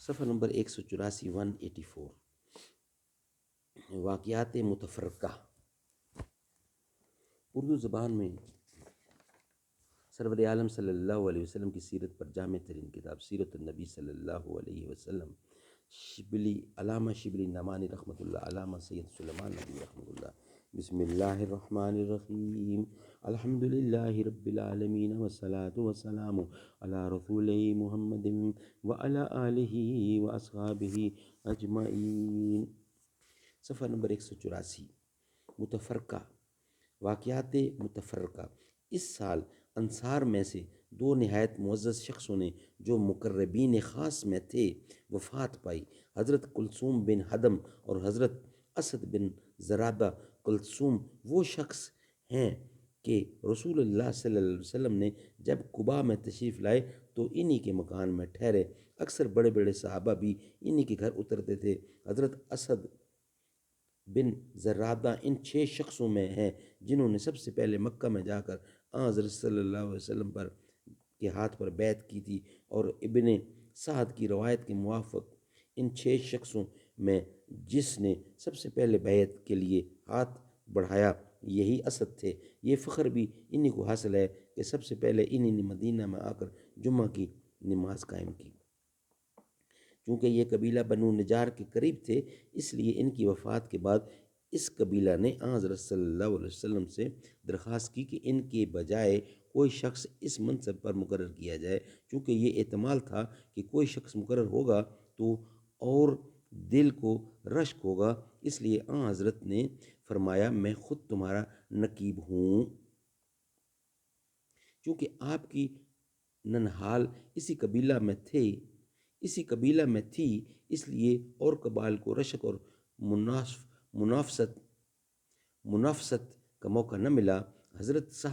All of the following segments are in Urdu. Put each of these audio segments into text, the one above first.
صفحہ نمبر 184 184 واقعات متفرقہ۔ اردو زبان میں سرور عالم صلی اللہ علیہ وسلم کی سیرت پر جامع ترین کتاب سیرت النبی صلی اللہ علیہ وسلم، شبلی علامہ شبلی نعمانی رحمۃ اللہ، علامہ سید سلیمان نبی رحمۃ اللہ۔ بسم اللہ الرحمن الرحیم، الحمد للہ رب العالمین والصلاة والسلام علی رسول محمد وعلی آلہ واصحابہ اجمعین۔ صفحہ نمبر 184 متفرقہ، واقعات متفرقہ۔ اس سال انصار میں سے دو نہایت معزز شخصوں نے جو مقربین خاص میں تھے وفات پائی۔ حضرت کلثوم بن حدم اور حضرت اسد بن زرادہ۔ کلثوم وہ شخص ہیں کہ رسول اللہ صلی اللہ علیہ وسلم نے جب قباء میں تشریف لائے تو انہی کے مکان میں ٹھہرے۔ اکثر بڑے بڑے صحابہ بھی انہی کے گھر اترتے تھے۔ حضرت اسد بن زرادہ ان 6 شخصوں میں ہیں جنہوں نے سب سے پہلے مکہ میں جا کر حضرت صلی اللہ علیہ وسلم کے ہاتھ پر بیعت کی تھی، اور ابن سعد کی روایت کے موافق ان 6 شخصوں میں جس نے سب سے پہلے بیعت کے لیے ہاتھ بڑھایا یہی اسد تھے۔ یہ فخر بھی انہی کو حاصل ہے کہ سب سے پہلے انہی نے مدینہ میں آ کر جمعہ کی نماز قائم کی۔ چونکہ یہ قبیلہ بنو نجار کے قریب تھے، اس لیے ان کی وفات کے بعد اس قبیلہ نے حضرت صلی اللہ علیہ وسلم سے درخواست کی کہ ان کے بجائے کوئی شخص اس منصب پر مقرر کیا جائے۔ چونکہ یہ احتمال تھا کہ کوئی شخص مقرر ہوگا تو اور دل کو رشک ہوگا، اس لیے حضرت نے فرمایا میں خود تمہارا نقیب ہوں۔ چونکہ آپ کی ننہال اسی قبیلہ میں تھی، اس لیے اور قبائل کو رشک اور منافست کا موقع نہ ملا۔ حضرت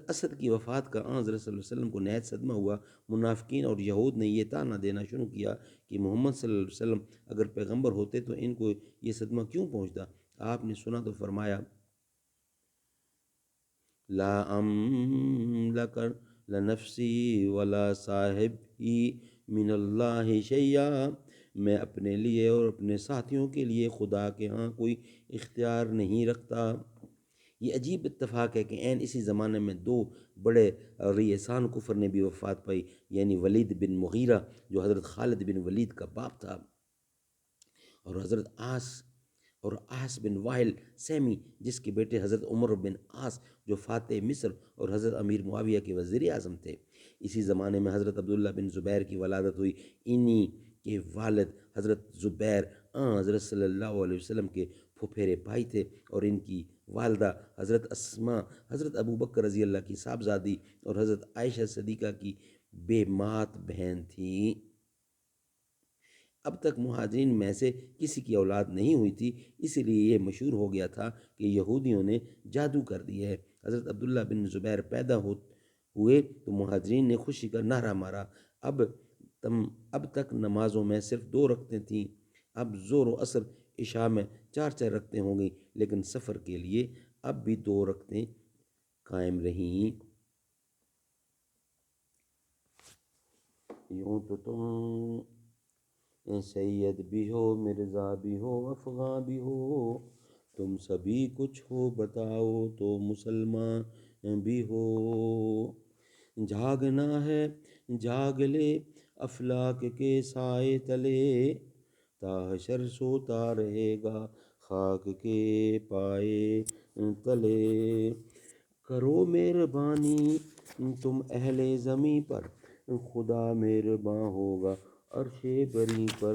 اسد کی وفات کا حضرت صلی اللہ علیہ وسلم کو نہایت صدمہ ہوا۔ منافقین اور یہود نے یہ طعنہ دینا شروع کیا کہ محمد صلی اللہ علیہ وسلم اگر پیغمبر ہوتے تو ان کو یہ صدمہ کیوں پہنچتا؟ آپ نے سنا تو فرمایا لا املک لنفسی ولا صاحبی من اللہ شیئا، میں اپنے لیے اور اپنے ساتھیوں کے لیے خدا کے ہاں کوئی اختیار نہیں رکھتا۔ یہ عجیب اتفاق ہے کہ عین اسی زمانے میں 2 بڑے ریسان کفر نے بھی وفات پائی، یعنی ولید بن مغیرہ جو حضرت خالد بن ولید کا باپ تھا، اور حضرت عاص بن وائل سیمی جس کے بیٹے حضرت عمر بن عاص جو فاتح مصر اور حضرت امیر معاویہ کے وزیر اعظم تھے۔ اسی زمانے میں حضرت عبداللہ بن زبیر کی ولادت ہوئی۔ انہی کے والد حضرت زبیر حضرت صلی اللہ علیہ وسلم کے پھپھیرے بھائی تھے، اور ان کی والدہ حضرت اسماء حضرت ابو بکر رضی اللہ کی صاحبزادی اور حضرت عائشہ صدیقہ کی بے مات بہن تھیں۔ اب تک مہاجرین میں سے کسی کی اولاد نہیں ہوئی تھی، اسی لیے یہ مشہور ہو گیا تھا کہ یہودیوں نے جادو کر دیا ہے۔ حضرت عبداللہ بن زبیر پیدا ہوئے تو مہاجرین نے خوشی کا نعرہ مارا۔ اب تک نمازوں میں صرف 2 رکعتیں تھیں، اب ظہر و عصر عشاء میں 4 رکعتیں ہو گئیں، لیکن سفر کے لیے اب بھی 2 رکعتیں قائم رہیں۔ یوں تو تم سید بھی ہو، مرزا بھی ہو، افغاں بھی ہو، تم سبھی کچھ ہو بتاؤ تو مسلمان بھی ہو۔ جاگنا ہے جاگ لے افلاک کے سائے تلے، تا حشر سوتا رہے گا خاک کے پائے تلے۔ کرو مہربانی تم اہل زمیں پر، خدا مہرباں ہوگا عرش بری پر۔